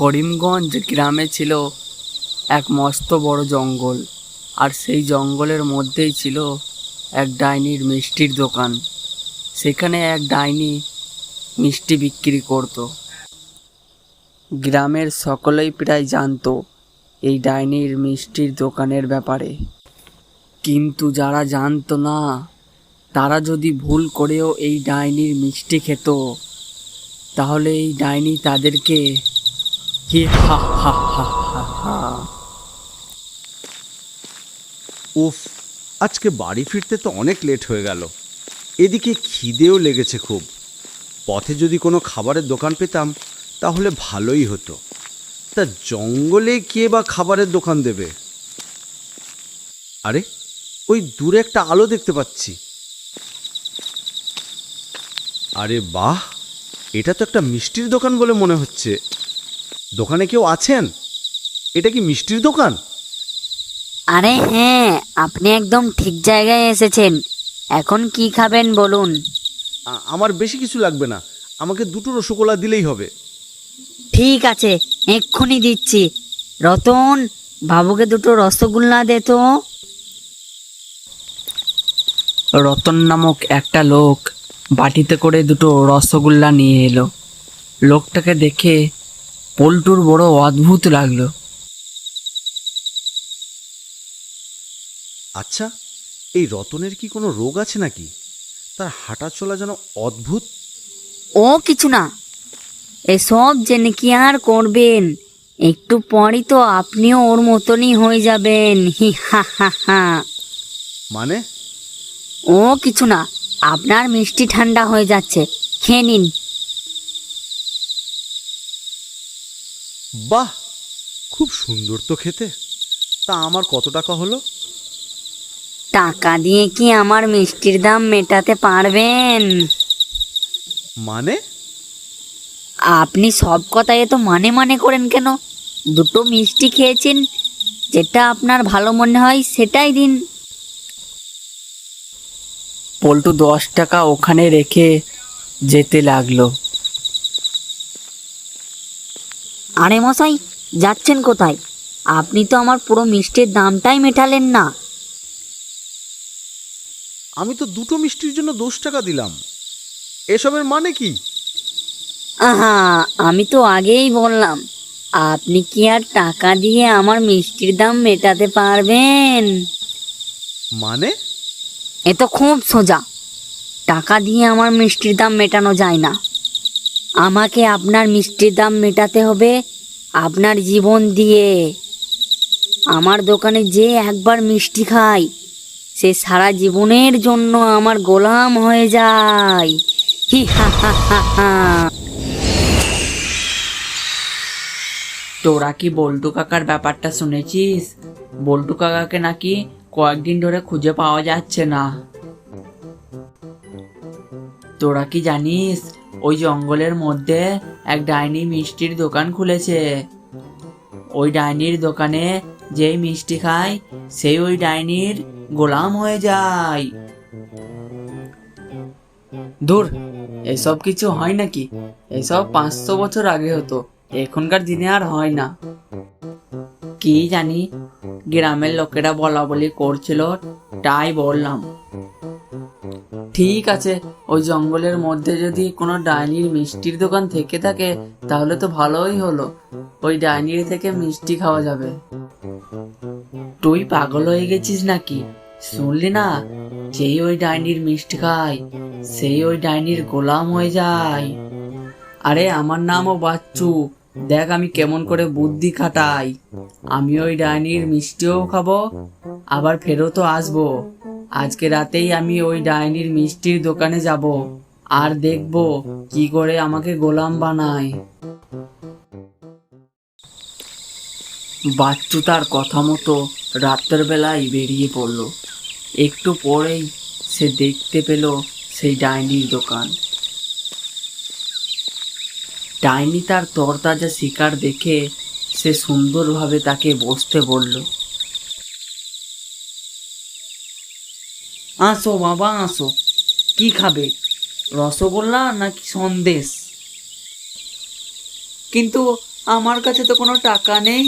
করিমগঞ্জ গ্রামে ছিল এক মস্ত বড় জঙ্গল, আর সেই জঙ্গলের মধ্যেই ছিল এক ডাইনির মিষ্টির দোকান। সেখানে এক ডাইনি মিষ্টি বিক্রি করত। গ্রামের সকলেই প্রায় জানতো এই ডাইনির মিষ্টির দোকানের ব্যাপারে, কিন্তু যারা জানতো না তারা যদি ভুল করেও এই ডাইনির মিষ্টি খেত, তাহলে এই ডাইনি তাদেরকে হি হা হা হা হা হা। উফ, আজকে বাড়ি ফিরতে তো অনেক লেট হয়ে গেল। এদিকে খিদেও লেগেছে খুব। পথে যদি কোনো খাবারের দোকান পেতাম তাহলে ভালোই হতো। তা জঙ্গলে কে বা খাবারের দোকান দেবে? আরে, ওই দূরে একটা আলো দেখতে পাচ্ছি। আরে বাহ, এটা তো একটা মিষ্টির দোকান বলে মনে হচ্ছে। দোকানে কেউ আছেন? এটা কি মিষ্টির দোকান? আরে হ্যাঁ, আপনি একদম ঠিক জায়গায় এসেছেন। এখন কি খাবেন বলুন? আমার বেশি কিছু লাগবে না, আমাকে দুটো রসগোল্লা দিলেই হবে। ঠিক আছে, এক্ষুনি দিচ্ছি। রতন, বাবুকে দুটো রসগোল্লা দে তো। রতন নামক একটা লোক বাটিতে করে দুটো রসগোল্লা নিয়ে এলো। লোকটাকে দেখে পল্টুর বড় অদ্ভুত লাগলো। আচ্ছা, এই রতনের কি কোনো রোগ আছে নাকি? তার হাঁটা চলা যেন অদ্ভুত। ও কিছু না, এসব জেনে কি আর করবেন? একটু পরই তো আপনিও ওর মতনই হয়ে যাবেন। হি হা হা হা। মানে? ও কিছু না, আপনার মিষ্টি ঠান্ডা হয়ে যাচ্ছে, খেয়ে নিন। বাহ, খুব সুন্দর তো খেতে। তা আমার কত টাকা হলো? টাকা দিয়ে কি আমার মিষ্টির দাম মেটাতে পারবেন? মানে? আপনি সব কথায় তো মানে মানে করেন কেন? দুটো মিষ্টি খেয়েছেন, যেটা আপনার ভালো মনে হয় সেটাই দিন। পল্টু 10 টাকা ওখানে রেখে যেতে লাগলো। আরে মশাই, যাচ্ছেন কোথায়? আপনি তো আমার পুরো মিষ্টির দামটাই মেটালেন না। আমি তো দুটো মিষ্টির জন্য 10 টাকা দিলাম। এসবের মানে কি? আহা, আমি তো আগেই বললাম, আপনি কি আর টাকা দিয়ে আমার মিষ্টির দাম মেটাতে পারবেন? মানে? এ তো খুব সোজা। টাকা দিয়ে আমার মিষ্টির দাম মেটানো যায় না। আমাকে আপনার মিষ্টির দাম মেটাতে হবে আপনার জীবন দিয়ে। আমার দোকানে যে একবার মিষ্টি খায়, সে সারা জীবনের জন্য আমার গোলাম হয়ে যায়। হি হা হা হা হা। তোরা কি বল্টু কাকার ব্যাপারটা শুনেছিস? বল্টু কাকাকে নাকি কয়েকদিন ধরে খুঁজে পাওয়া যাচ্ছে না। তোরা কি জানিস ওই জঙ্গলের মধ্যে এক ডাইনি মিষ্টির দোকান খুলেছে? ওই ডাইনির দোকানে যেই মিষ্টি খায় সেই ওই ডাইনির গোলাম হয়ে যায়। দূর, এসব কিছু হয় নাকি? এসব 500 বছর আগে হতো, এখনকার দিনে আর হয় না। কি জানি, গ্রামের লোকেরা বলা বলি করছিল, তাই বললাম। ঠিক আছে, ওই জঙ্গলের মধ্যে যদি কোনো ডাইনির মিষ্টির দোকান থেকে থাকে তাহলে তো ভালোই হলো, ওই ডাইনির থেকে মিষ্টি খাওয়া যাবে। তুই পাগল হয়ে গেছিস নাকি? শুনলি না, যেই ওই ডাইনির মিষ্টি খায় সেই ওই ডাইনির গোলাম হয়ে যায়। আরে আমার নামও বাচ্চু, দেখ আমি কেমন করে বুদ্ধি খাটাই। আমি ওই ডাইনির মিষ্টিও খাবো, আবার ফেরতও আসবো। আজকে রাতেই আমি ওই ডাইনির মিষ্টির দোকানে যাব, আর দেখবো কি করে আমাকে গোলাম বানায়। বাচ্চু তার কথা মতো রাতের বেলায় বেরিয়ে পড়ল। একটু পরেই সে দেখতে পেল সেই ডাইনির দোকান। ডাইনি তার তরতাজা শিকার দেখে সে সুন্দরভাবে তাকে বসতে বলল। আসো বাবা, আসো। কি খাবে, রসগোল্লা নাকি সন্দেশ? কিন্তু আমার কাছে তো কোনো টাকা নেই।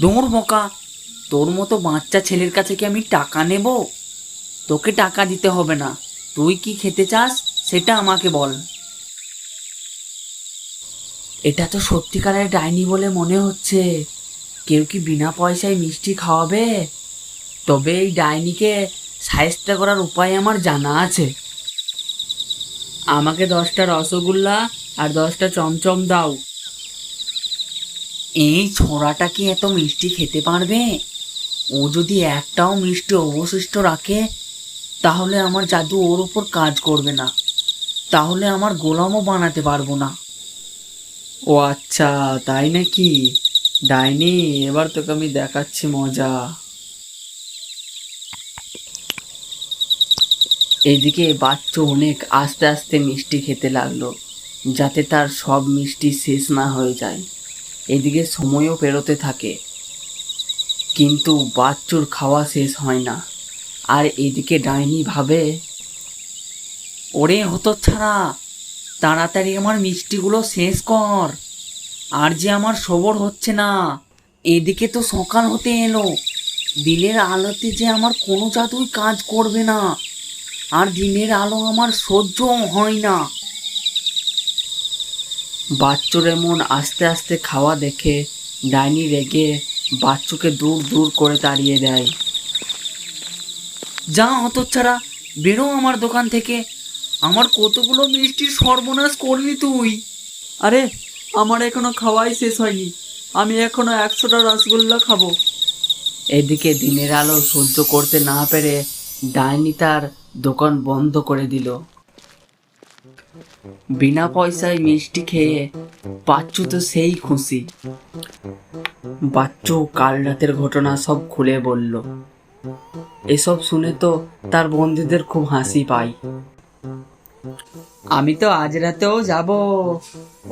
দৌড় বোকা, তোর মতো বাচ্চা ছেলের কাছে কি আমি টাকা নেব? তোকে টাকা দিতে হবে না, তুই কি খেতে চাস সেটা আমাকে বল। এটা তো সত্যিকারের ডাইনি বলে মনে হচ্ছে। কেউ কি বিনা পয়সায় মিষ্টি খাওয়াবে? তবে এই ডাইনিকে শায়েস্তা করার উপায় আমার জানা আছে। আমাকে 10টা রসগোল্লা আর 10টা চমচম দাও। এই ছোড়াটা কি এত মিষ্টি খেতে পারবে? ও যদি একটাও মিষ্টি অবশিষ্ট রাখে তাহলে আমার জাদু ওর উপর কাজ করবে না, তাহলে আমার গোলামও বানাতে পারবো না। ও আচ্ছা, তাই নাকি? ডাইনি, এবার তোকে আমি দেখাচ্ছি মজা। এদিকে বাচ্চু অনেক আস্তে আস্তে মিষ্টি খেতে লাগলো, যাতে তার সব মিষ্টি শেষ না হয়ে যায়। এদিকে সময়ও পেরোতে থাকে, কিন্তু বাচ্চুর খাওয়া শেষ হয় না। আর এদিকে ডাইনি ভাবে, ওরে হতচ্ছাড়া, তাড়াতাড়ি আমার মিষ্টিগুলো শেষ কর, আর যে আমার সবর হচ্ছে না। এদিকে তো সকাল হতে এলো, দিনের আলোতে যে আমার কোনো জাদুই কাজ করবে না, আর দিনের আলো আমার সহ্য হয় না। বাচ্চুর এমন আস্তে আস্তে খাওয়া দেখে ডাইনি রেগে বাচ্চুকে দূর দূর করে তাড়িয়ে দেয়। যা হতচ্ছাড়া, বেরো আমার দোকান থেকে, আমার কতগুলো মিষ্টির সর্বনাশ করলি তুই। আরে, আমার এখনো খাওয়াই শেষ হয়নি, আমি এখনো 100টা রসগোল্লা খাবো। এদিকে দিনের আলো সহ্য করতে না পেরে ডাইনি তার দোকান বন্ধ করে দিল। বিনা পয়সায় মিষ্টি খেয়ে বাচ্চু তো সেই খুশি। বাচ্চু কাল রাতের ঘটনা সব খুলে বলল। এসব শুনে তো তার বন্ধুদের খুব হাসি পায়। আমি তো আজ রাতেও যাব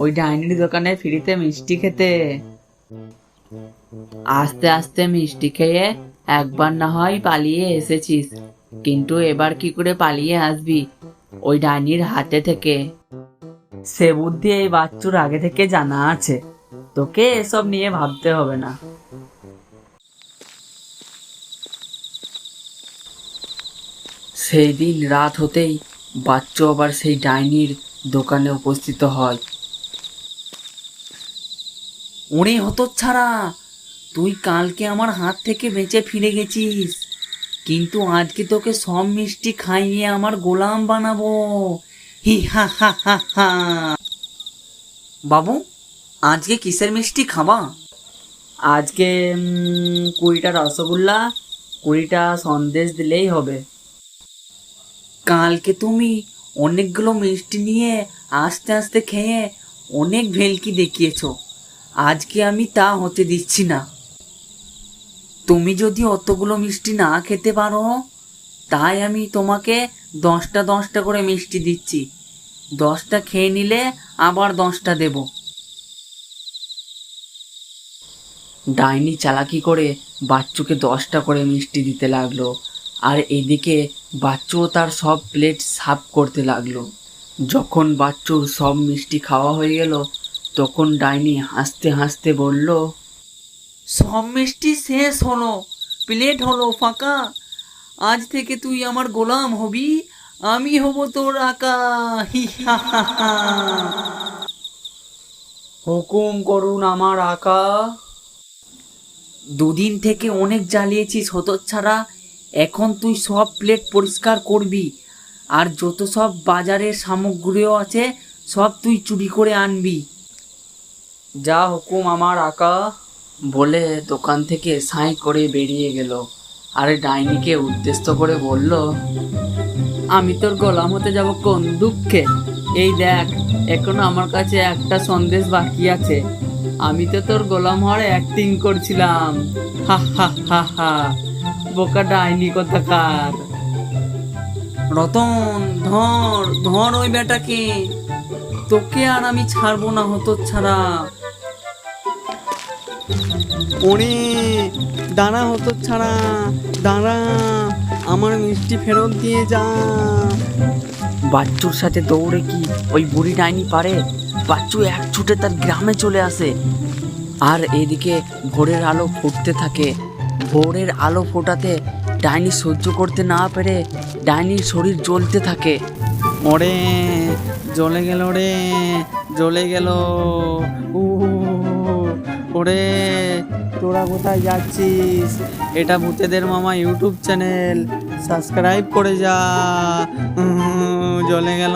ওই ডাইনির দোকানে ফ্রিতে মিষ্টি খেতে। আস্তে আস্তে মিষ্টি খেয়ে একবার না হয় পালিয়ে এসেছিস, কিন্তু এবার কি করে পালিয়ে আসবি ওই ডাইনির হাতে থেকে? সে বুদ্ধি এই বাচ্চুর আগে থেকে জানা আছে, তোকে এসব নিয়ে ভাবতে হবে না। সেই দিন রাত হতেই বাচ্চু আবার সেই ডাইনির দোকানে উপস্থিত হয়। ওরে হতচ্ছাড়া, তুই কালকে আমার হাত থেকে বেঁচে ফিরে গেছিস, কিন্তু আজকে তোকে সব মিষ্টি খাইয়ে আমার গোলাম বানাবো। হি হা হা হা হা। বাবু, আজকে কিসের মিষ্টি খাবা? আজকে 20টা রসগোল্লা, 20টা সন্দেশ দিলেই হবে। কালকে তুমি অনেকগুলো মিষ্টি নিয়ে আস্তে আস্তে খেয়ে অনেক ভেলকি দেখিয়েছো, আজকে আমি তা হতে দিচ্ছি না। তুমি যদি অতগুলো মিষ্টি না খেতে পারো, তাই আমি তোমাকে 10টা করে মিষ্টি দিচ্ছি। 10টা খেয়ে নিলে আবার 10টা দেব। ডাইনি চালাকি করে বাচ্চুকে 10টা করে মিষ্টি দিতে লাগলো, আর এদিকে বাচ্চুও তার সব প্লেট সাফ করতে লাগলো। যখন বাচ্চুর সব মিষ্টি খাওয়া হয়ে গেল, তখন ডাইনি হাসতে হাসতে বলল, সব মিষ্টি শেষ হলো, প্লেট হলো ফাঁকা। আজ থেকে তুই আমার গোলাম হবি, আমি হব তোর আকা। হি হা হা হা। হুকুম করুন আমার আকা। দুদিন থেকে অনেক জ্বালিয়েছিস হতচ্ছাড়া, এখন তুই সব প্লেট পরিষ্কার করবি, আর যত সব বাজারের সামগ্রীও আছে সব তুই চুরি করে আনবি। যা হুকুম আমার আকা, বলে দোকান থেকে সাই করে বেরিয়ে গেল। আর ডাইনিকে উদ্দেশ্য করে বলল, আমি তোর গোলাম হতে যাব কোন দুঃখে? এই দেখ, এখনো আমার কাছে একটা সন্দেশ বাকি আছে, আমি তো তোর গোলাম হওয়ার অ্যাক্টিং করছিলাম। হা হা হা হা, বোকা ডাইনি কোথাকার। রতন, ধর ধর ওই বেটাকে, তোকে আর আমি ছাড়বো না হতচ্ছাড়া। ওরে দাঁড়া হতচ্ছাড়া, দাঁড়া, আমার মিষ্টি ফেরত দিয়ে যা। বাচ্চুর সাথে দৌড়ে কি ওই বুড়ি ডাইনি পারে? বাচ্চু এক ছুটে তার গ্রামে চলে আসে। আর এদিকে ভোরের আলো ফুটতে থাকে। ভোরের আলো ফোটাতে ডাইনি সহ্য করতে না পেরে ডাইনির শরীর জ্বলতে থাকে। ওরে জ্বলে গেল রে, জ্বলে গেল। ওরে তোরা কোথায় যাচ্ছিস? এটা ভূতেদের মামা ইউটিউব চ্যানেল, সাবস্ক্রাইব করে যা। জ্বলে গেল।